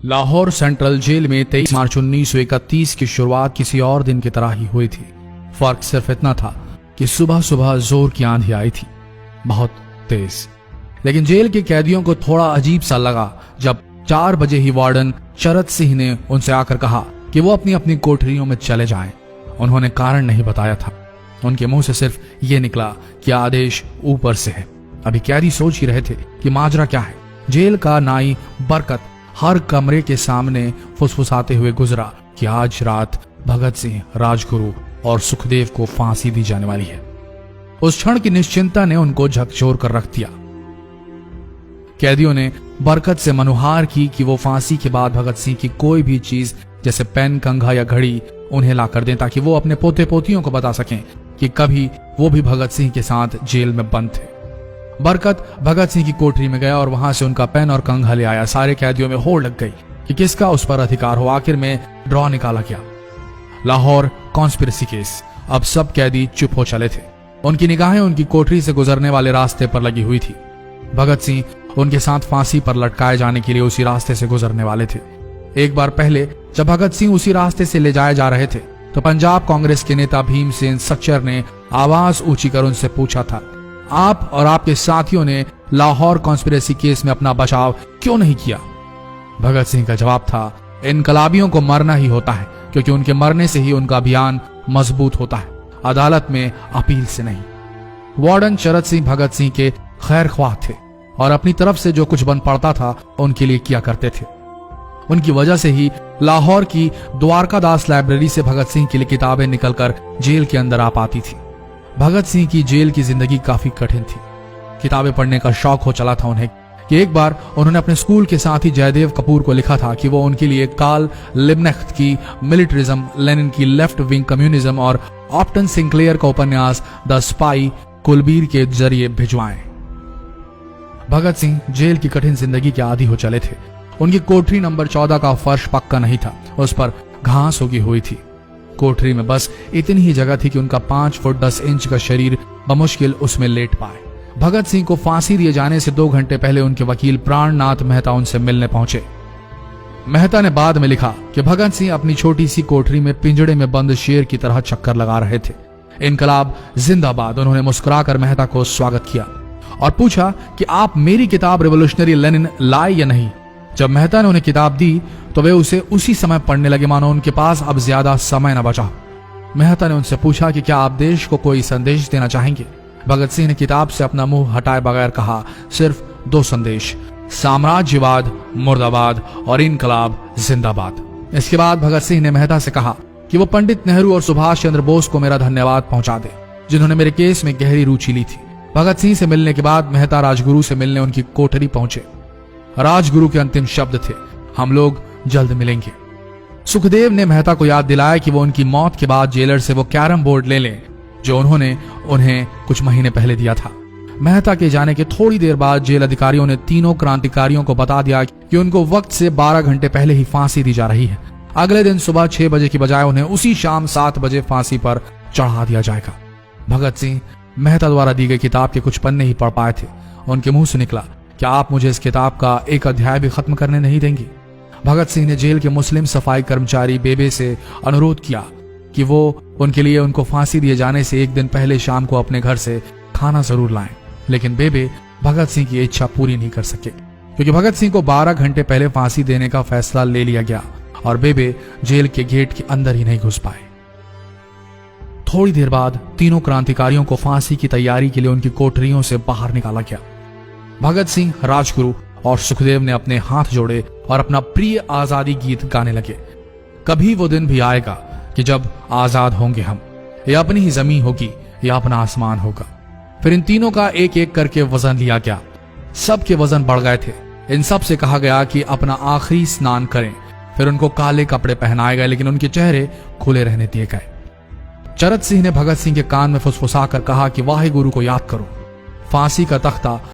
Lahore central jail में 23 मार्च 1931 की शुरुआत किसी और दिन की तरह ही हुई थी। फर्क सिर्फ इतना था कि सुबह सुबह जोर की आंधी आई थी, बहुत तेज। लेकिन जेल के कैदियों को थोड़ा अजीब सा लगा जब 4 बजे ही वार्डन चरत सिंह ने उनसे आकर कहा कि वो अपनी अपनी कोठरियों में चले जाएं। उन्होंने कारण नहीं बताया था। उनके मुंह से सिर्फ ये निकला कि आदेश ऊपर से है। अभी कैदी सोच ही रहे थे कि माजरा क्या है। जेल का नाई बरकत हर कमरे के सामने फुसफुसाते हुए गुजरा कि आज रात भगत सिंह, राजगुरु और सुखदेव को फांसी दी जाने वाली है। उस क्षण की निश्चिंता ने उनको झकझोर कर रख दिया। कैदियों ने बरकत से मनुहार की कि वो फांसी के बाद भगत सिंह की कोई भी चीज जैसे पेन, कंघा या घड़ी उन्हें ला कर दें ताकि वो अपने पोते पोतियों को बता सकें कि कभी वो भी भगत सिंह के साथ जेल में बंद थे। बरकत भगत सिंह की कोठरी में गया और वहां से उनका पेन और कंघा ले आया। सारे कैदियों में होड़ लग गई कि किसका उस पर अधिकार हो। आखिर में ड्रॉ निकाला गया, लाहौर कॉन्स्पिरेसी केस। अब सब कैदी चुप हो चले थे। उनकी निगाहें उनकी कोठरी से गुजरने वाले रास्ते पर लगी हुई थी। भगत सिंह उनके साथ फांसी पर लटकाए जाने के लिए उसी रास्ते से गुजरने वाले थे। एक बार पहले जब भगत सिंह उसी रास्ते से ले जाए जा रहे थे तो पंजाब कांग्रेस के नेता भीमसेन सच्चर ने आवाज ऊंची कर उनसे पूछा था, आप और आपके साथियों ने लाहौर कॉन्स्पिरेसी केस में अपना बचाव क्यों नहीं किया? भगत सिंह का जवाब था, इनकलाबियों को मरना ही होता है क्योंकि उनके मरने से ही उनका अभियान मजबूत होता है, अदालत में अपील से नहीं। वार्डन चरत सिंह भगत सिंह के खैर ख्वाह थे और अपनी तरफ से जो कुछ बन पड़ता था उनके लिए किया करते थे। उनकी वजह से ही लाहौर की द्वारकादास लाइब्रेरी से भगत सिंह के लिए किताबें निकलकर जेल के अंदर आ पाती थी। भगत सिंह की जेल की जिंदगी काफी कठिन थी। किताबें पढ़ने का शौक हो चला था उन्हें कि एक बार उन्होंने अपने स्कूल के साथी जयदेव कपूर को लिखा था कि वो उनके लिए कार्ल लिब्कनेख्त की मिलिटरिज्म, लेनिन की लेफ्ट विंग कम्युनिज्म और ऑप्टन सिंक्लेयर का उपन्यास द स्पाई कुलबीर के जरिए भिजवाएं। भगत सिंह जेल की कठिन जिंदगी के आदी हो चले थे। उनकी कोठरी नंबर 14 का फर्श पक्का नहीं था, उस पर घास उगी हुई थी। कोठरी में बस इतनी ही जगह थी कि उनका 5 फुट 10 इंच का शरीर बमुश्किल उसमें लेट पाए। भगत सिंह को फांसी दिए जाने से 2 घंटे पहले उनके वकील प्राणनाथ मेहता उनसे मिलने पहुंचे। मेहता ने बाद में लिखा कि भगत सिंह अपनी छोटी सी कोठरी में पिंजड़े में बंद शेर की तरह चक्कर लगा रहे थे। इनकलाब जिंदाबाद। उन्होंने मुस्कुराकर मेहता को स्वागत किया और पूछा कि आप मेरी किताब रिवोल्यूशनरी लेनिन लाए या नहीं। जब मेहता ने उन्हें किताब दी तो वे उसे उसी समय पढ़ने लगे मानो उनके पास अब ज्यादा समय न बचा। मेहता ने उनसे पूछा कि क्या आप देश को कोई संदेश देना चाहेंगे? भगत सिंह ने किताब से अपना मुंह हटाए बगैर कहा, सिर्फ 2 संदेश, साम्राज्यवाद मुर्दाबाद और इनकलाब जिंदाबाद। इसके बाद भगत सिंह ने मेहता से कहा कि वो पंडित नेहरू और सुभाष चंद्र बोस को मेरा धन्यवाद पहुंचा दे जिन्होंने मेरे केस में गहरी रुचि ली थी। भगत सिंह से मिलने के बाद मेहता राजगुरु से मिलने उनकी कोठरी पहुंचे। राजगुरु के अंतिम शब्द थे, हम लोग जल्द मिलेंगे। सुखदेव ने मेहता को याद दिलाया कि वो उनकी मौत के बाद जेलर से वो कैरम बोर्ड ले लें जो उन्होंने उन्हें कुछ महीने पहले दिया था। मेहता के जाने के थोड़ी देर बाद जेल अधिकारियों ने तीनों क्रांतिकारियों को बता दिया कि उनको वक्त से 12 घंटे पहले ही फांसी दी जा रही है। अगले दिन सुबह 6 बजे की बजाय उन्हें उसी शाम 7 बजे फांसी पर चढ़ा दिया जाएगा। भगत सिंह मेहता द्वारा दी गई किताब के कुछ पन्ने ही पढ़ पाए थे। उनके मुंह से निकला, क्या आप मुझे इस किताब का एक अध्याय भी खत्म करने नहीं देंगे? भगत सिंह ने जेल के मुस्लिम सफाई कर्मचारी बेबे से अनुरोध किया कि वो उनके लिए उनको फांसी दिए जाने से 1 दिन पहले शाम को अपने घर से खाना जरूर लाएं। लेकिन बेबे भगत सिंह की इच्छा पूरी नहीं कर सके क्योंकि भगत सिंह को 12 घंटे पहले फांसी देने का फैसला ले लिया गया और बेबे जेल के गेट के अंदर ही नहीं घुस पाए। थोड़ी देर बाद तीनों क्रांतिकारियों को फांसी की तैयारी के लिए उनकी कोठरियों से बाहर निकाला गया। भगत सिंह, राजगुरु और सुखदेव ने अपने हाथ जोड़े और अपना प्रिय आजादी गीत गाने लगे। कभी वो दिन भी आएगा कि जब आजाद होंगे हम, या अपनी ही जमीन होगी या अपना आसमान होगा। फिर इन तीनों का एक एक करके वजन लिया गया। सबके वजन बढ़ गए थे। इन सब से कहा गया कि अपना आखिरी स्नान करें। फिर उनको काले कपड़े पहनाए गए लेकिन उनके चेहरे खुले रहने दिए गए। चरत सिंह ने भगत सिंह के कान में फुसफुसा कर कहा कि वाहे गुरु को याद करो। फांसी का तख्ता